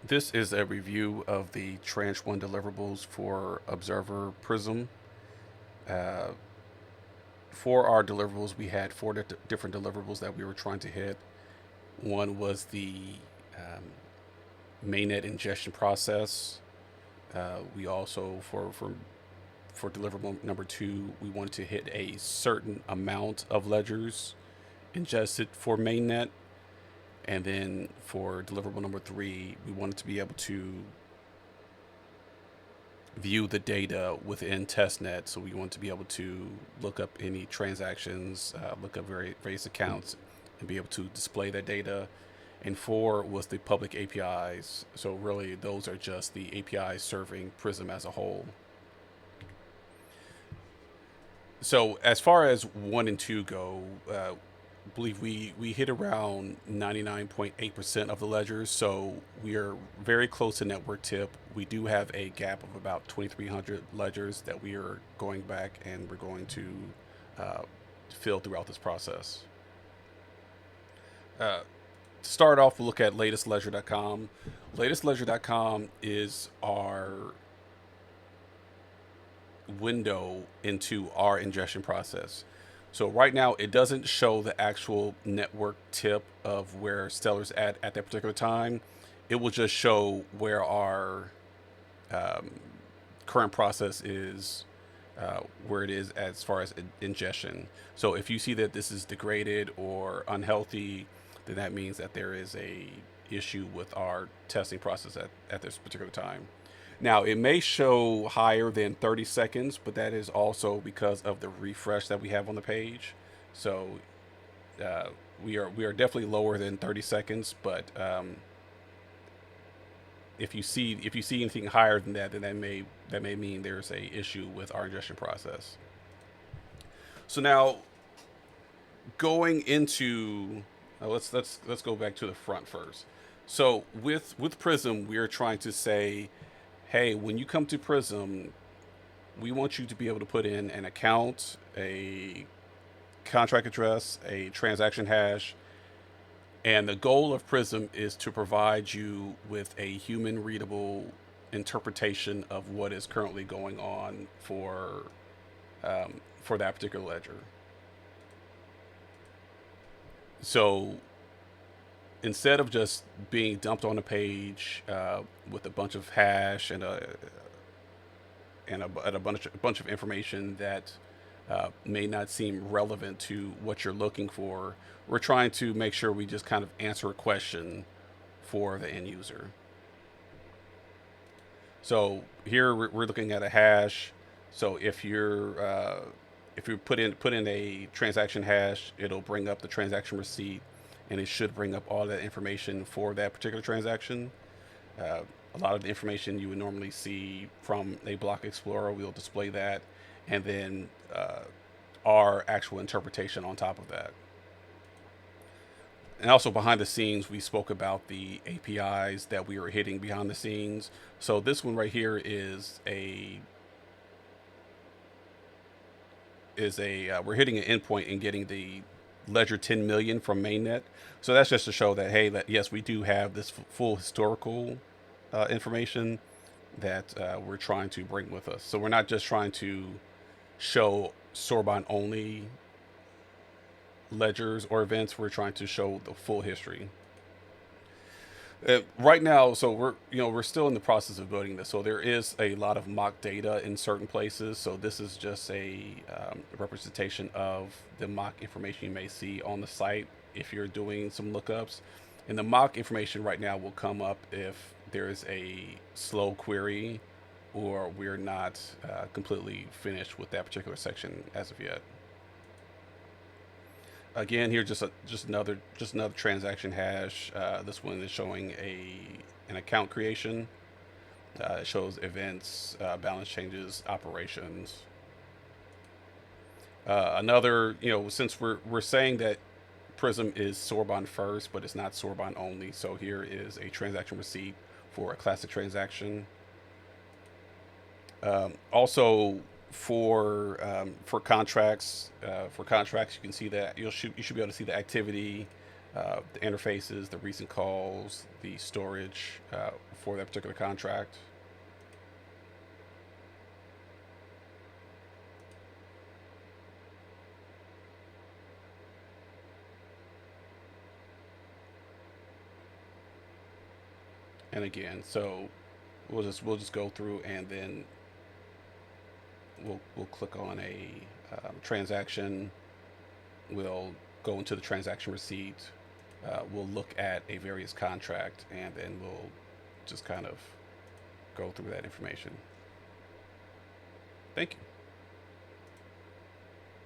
This is a review of the Tranche 1 deliverables for Observer Prism. Uh, for our deliverables, we had four different deliverables that we were trying to hit. One was the um, mainnet ingestion process. We also, for deliverable number 2, we wanted to hit a certain amount of ledgers ingested for mainnet. And then for deliverable number 3, we wanted to be able to view the data within testnet. So we want to be able to look up any transactions, look up various accounts, and be able to display that data. And 4 was the public APIs. So really, those are just the APIs serving Prism as a whole. So as far as 1 and 2 go, believe we hit around 99.8% of the ledgers, so we are very close to network tip. We do have a gap of about 2,300 ledgers that we are going back and we're going to uh, fill throughout this process. To start off, we'll look at latestledger.com. Latestledger.com is our window into our ingestion process. So right now, it doesn't show the actual network tip of where Stellar's at that particular time. It will just show where our um, current process is, where it is as far as ingestion. So if you see that this is degraded or unhealthy, then that means that there is a issue with our testing process at this particular time. Now, it may show higher than 30 seconds, but that is also because of the refresh that we have on the page. So uh, we are definitely lower than 30 seconds, but if you see anything higher than that, then that may mean there's a issue with our ingestion process. So now going into let's go back to the front first. So with Prism, we are trying to say, hey, when you come to Prism, we want you to be able to put in an account, a contract address, a transaction hash, and the goal of Prism is to provide you with a human readable interpretation of what is currently going on for that particular ledger. So instead of just being dumped on a page with a bunch of hash and a bunch of information that may not seem relevant to what you're looking for, we're trying to make sure we just kind of answer a question for the end user. So here we're looking at a hash. So if you put in a transaction hash, it'll bring up the transaction receipt, and it should bring up all that information for that particular transaction. Uh, a lot of the information you would normally see from a block explorer, we'll display that, and then our actual interpretation on top of that. And also behind the scenes, we spoke about the APIs that we were hitting behind the scenes. So this one right here is a we're hitting an endpoint and getting the ledger 10 million from mainnet. So that's just to show that, hey, that yes, we do have this full historical information that we're trying to bring with us. So we're not just trying to show Sorbonne only ledgers or events. We're trying to show the full history. Right now, so we're still in the process of building this. So there is a lot of mock data in certain places. So this is just a representation of the mock information you may see on the site if you're doing some lookups. And the mock information right now will come up if there is a slow query or we're not completely finished with that particular section as of yet. Again, here just another transaction hash. This one is showing an account creation. It shows events, balance changes, operations. Another, since we're saying that Prism is Sorbonne first, but it's not Sorbonne only. So here is a transaction receipt for a classic transaction. Also, for contracts, you can see that you should be able to see the activity, the interfaces, the recent calls, the storage for that particular contract. And again, so we'll just go through, and then we'll click on a transaction. We'll go into the transaction receipt. We'll look at a various contract, and then we'll just kind of go through that information. Thank you.